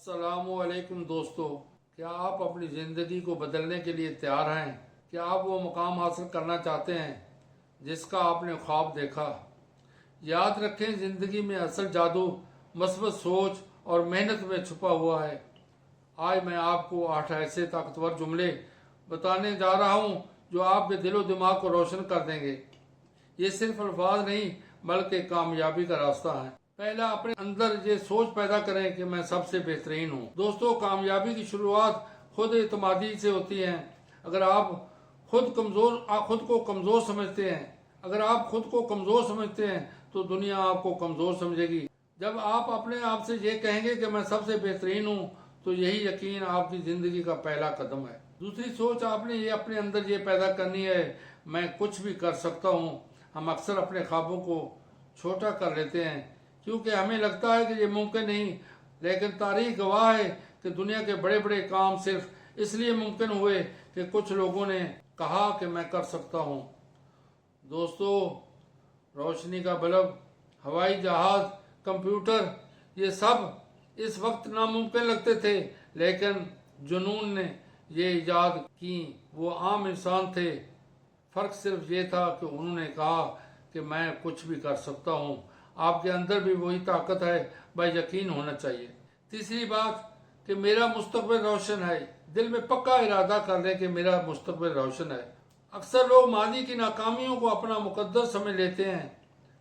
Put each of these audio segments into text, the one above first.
अस्सलामुअलैकुम दोस्तों, क्या आप अपनी ज़िंदगी को बदलने के लिए तैयार हैं? क्या आप वो मुकाम हासिल करना चाहते हैं जिसका आपने ख्वाब देखा? याद रखें, ज़िंदगी में असल जादू मस्बत सोच और मेहनत में छुपा हुआ है। आज मैं आपको 8 ऐसे ताकतवर जुमले बताने जा रहा हूँ जो आपके दिलो दिमाग को रोशन कर देंगे। ये सिर्फ अल्फाज नहीं बल्कि कामयाबी का रास्ता है। पहला, अपने अंदर ये सोच पैदा करें कि मैं सबसे बेहतरीन हूँ। दोस्तों, कामयाबी की शुरुआत खुद एतमादी से होती है। अगर आप खुद को कमजोर समझते हैं अगर आप खुद को कमजोर समझते हैं तो दुनिया आपको कमजोर समझेगी। जब आप अपने आप से ये कहेंगे कि मैं सबसे बेहतरीन हूँ तो यही यकीन आपकी जिंदगी का पहला कदम है। दूसरी सोच आपने ये अपने अंदर ये पैदा करनी है, मैं कुछ भी कर सकता हूँ। हम अक्सर अपने ख्वाबों को छोटा कर लेते हैं क्योंकि हमें लगता है कि ये मुमकिन नहीं, लेकिन तारीख गवाह है कि दुनिया के बड़े बड़े काम सिर्फ इसलिए मुमकिन हुए कि कुछ लोगों ने कहा कि मैं कर सकता हूँ। दोस्तों, रोशनी का बल्ब, हवाई जहाज, कंप्यूटर, ये सब इस वक्त नामुमकिन लगते थे, लेकिन जुनून ने ये इजाद की। वो आम इंसान थे, फर्क सिर्फ ये था कि उन्होंने कहा कि मैं कुछ भी कर सकता हूँ। आपके अंदर भी वही ताकत है, भाई यकीन होना चाहिए। तीसरी बात कि मेरा मुस्तकबिल रोशन है। दिल में पक्का इरादा कर लें कि मेरा मुस्तकबिल रोशन है। अक्सर लोग माजी की नाकामियों को अपना मुकद्दस समझ लेते हैं,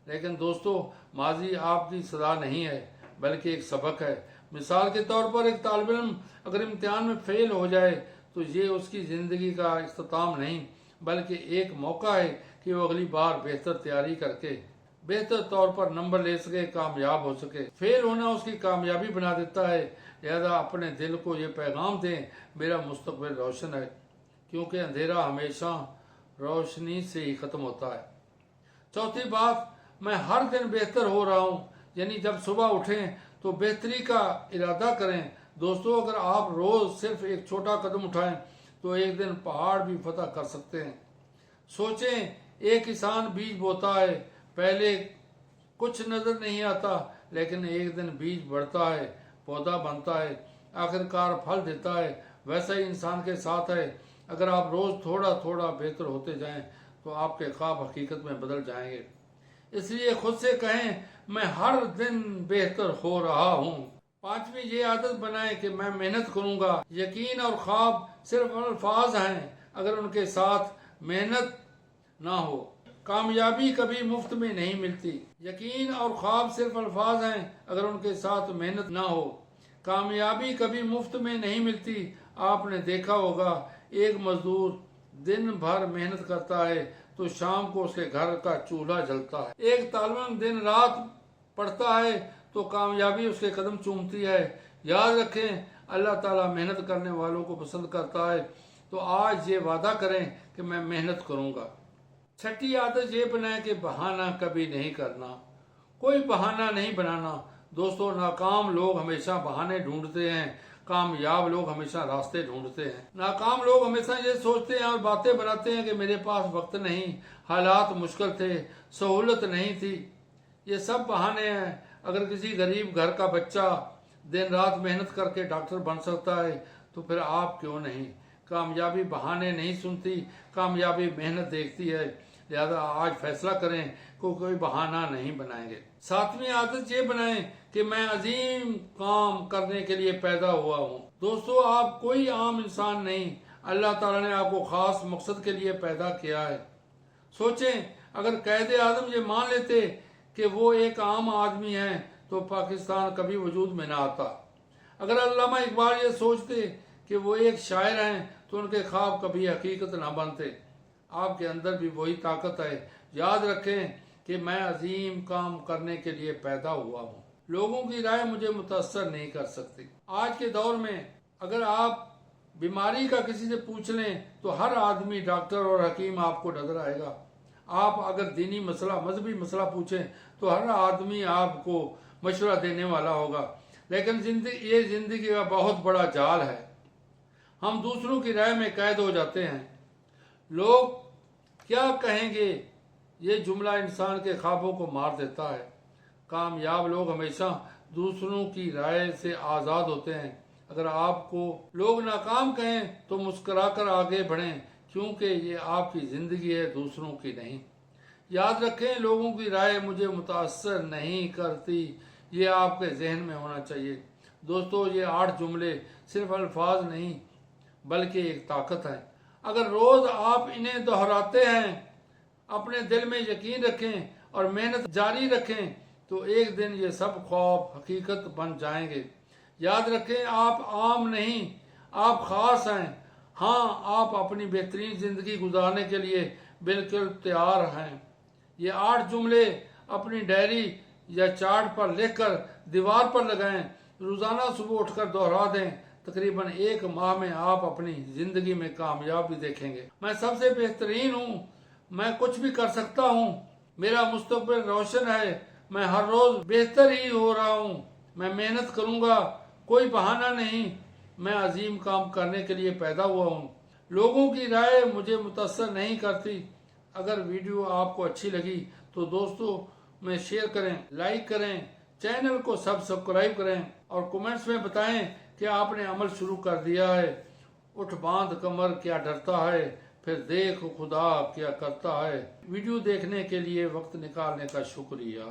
लेकिन दोस्तों, माजी आपकी सजा नहीं है बल्कि एक सबक है। मिसाल के तौर पर, एक तालिब इल्म अगर इम्तिहान में फेल हो जाए तो ये उसकी जिंदगी का इख्तिताम नहीं बल्कि एक मौका है कि वो अगली बार बेहतर तैयारी करके बेहतर तौर पर नंबर ले सके, कामयाब हो सके। फेल होना उसकी कामयाबी बना देता है। लिहाजा अपने दिल को ये पैगाम दें, मेरा मुस्तकबिल रोशन है, क्योंकि अंधेरा हमेशा रोशनी से ही खत्म होता है। चौथी बात, मैं हर दिन बेहतर हो रहा हूँ, यानी जब सुबह उठें तो बेहतरी का इरादा करें। दोस्तों, अगर आप रोज सिर्फ एक छोटा कदम उठाएं तो एक दिन पहाड़ भी फतह कर सकते हैं। सोचें, एक किसान बीज बोता है, पहले कुछ नजर नहीं आता, लेकिन एक दिन बीज बढ़ता है, पौधा बनता है, आखिरकार फल देता है। वैसा ही इंसान के साथ है। अगर आप रोज थोड़ा थोड़ा बेहतर होते जाएं तो आपके ख्वाब हकीकत में बदल जाएंगे। इसलिए खुद से कहें, मैं हर दिन बेहतर हो रहा हूँ। पांचवी, ये आदत बनाएं कि मैं मेहनत करूंगा। यकीन और ख्वाब सिर्फ अल्फाज हैं, अगर उनके साथ मेहनत ना हो। कामयाबी कभी मुफ्त में नहीं मिलती। यकीन और ख्वाब सिर्फ अल्फाज हैं, अगर उनके साथ मेहनत ना हो। कामयाबी कभी मुफ्त में नहीं मिलती। आपने देखा होगा, एक मजदूर दिन भर मेहनत करता है तो शाम को उसके घर का चूल्हा जलता है। एक तालिब दिन रात पढ़ता है तो कामयाबी उसके कदम चूमती है। याद रखें, अल्लाह ताला मेहनत करने वालों को पसंद करता है। तो आज ये वादा करें कि मैं मेहनत करूंगा। छठी आदत ये बनाए कि बहाना कभी नहीं करना, कोई बहाना नहीं बनाना। दोस्तों, नाकाम लोग हमेशा बहाने ढूंढते हैं, कामयाब लोग हमेशा रास्ते ढूंढते हैं। नाकाम लोग हमेशा ये सोचते हैं और बातें बनाते हैं कि मेरे पास वक्त नहीं, हालात मुश्किल थे, सहूलत नहीं थी। ये सब बहाने हैं। अगर किसी गरीब घर का बच्चा दिन रात मेहनत करके डॉक्टर बन सकता है तो फिर आप क्यों नहीं? कामयाबी बहाने नहीं सुनती, कामयाबी मेहनत देखती है। लिहाजा आज फैसला करें को कोई बहाना नहीं बनाएंगे। सातवीं आदत ये बनाएं कि मैं अजीम काम करने के लिए पैदा हुआ हूँ। दोस्तों, आप कोई आम इंसान नहीं, अल्लाह ताला ने आपको खास मकसद के लिए पैदा किया है। सोचें, अगर कैद आजम ये मान लेते कि वो एक आम आदमी है तो पाकिस्तान कभी वजूद में ना आता। अगर अल्लामा इकबाल ये सोचते कि वो एक शायर हैं तो उनके ख्वाब कभी हकीकत ना बनते। आपके अंदर भी वही ताकत है। याद रखें कि मैं अजीम काम करने के लिए पैदा हुआ हूँ। लोगों की राय मुझे मुतासर नहीं कर सकती। आज के दौर में अगर आप बीमारी का किसी से पूछ लें तो हर आदमी डॉक्टर और हकीम आपको नजर आएगा। आप अगर दीनी मसला, मजहबी मसला पूछें तो हर आदमी आपको मशवरा देने वाला होगा। लेकिन ये जिंदगी का बहुत बड़ा जाल है। हम दूसरों की राय में कैद हो जाते हैं। लोग क्या कहेंगे, ये जुमला इंसान के ख्वाबों को मार देता है। कामयाब लोग हमेशा दूसरों की राय से आज़ाद होते हैं। अगर आपको लोग नाकाम कहें तो मुस्कुराकर आगे बढ़ें, क्योंकि ये आपकी ज़िंदगी है, दूसरों की नहीं। याद रखें, लोगों की राय मुझे मुतासर नहीं करती, ये आपके जहन में होना चाहिए। दोस्तों, ये 8 जुमले सिर्फ अल्फाज नहीं बल्कि एक ताकत है। अगर रोज़ आप इन्हें दोहराते हैं, अपने दिल में यकीन रखें और मेहनत जारी रखें, तो एक दिन ये सब ख्वाब हकीकत बन जाएंगे। याद रखें, आप आम नहीं, आप खास हैं। हाँ, आप अपनी बेहतरीन ज़िंदगी गुजारने के लिए बिल्कुल तैयार हैं। ये 8 जुमले अपनी डायरी या चार्ट पर लिखकर दीवार पर लगाएं। रोज़ाना सुबह उठकर दोहरा दें। तकरीबन 1 माह में आप अपनी ज़िंदगी में कामयाबी देखेंगे। मैं सबसे बेहतरीन हूँ, मैं कुछ भी कर सकता हूँ, मेरा मुस्तकबिल रोशन है, मैं हर रोज़ बेहतर ही हो रहा हूँ, मैं मेहनत करूँगा, कोई बहाना नहीं, मैं अजीम काम करने के लिए पैदा हुआ हूँ। लोगों की राय मुझे मुतासर नहीं करती। अगर वीडियो आपको अच्छी लगी तो दोस्तों में शेयर करें, लाइक करें, चैनल को सब्सक्राइब करें और कमेंट्स में बताएं कि आपने अमल शुरू कर दिया है। उठ बांध कमर, क्या डरता है, फिर देख खुदा क्या करता है। वीडियो देखने के लिए वक्त निकालने का शुक्रिया।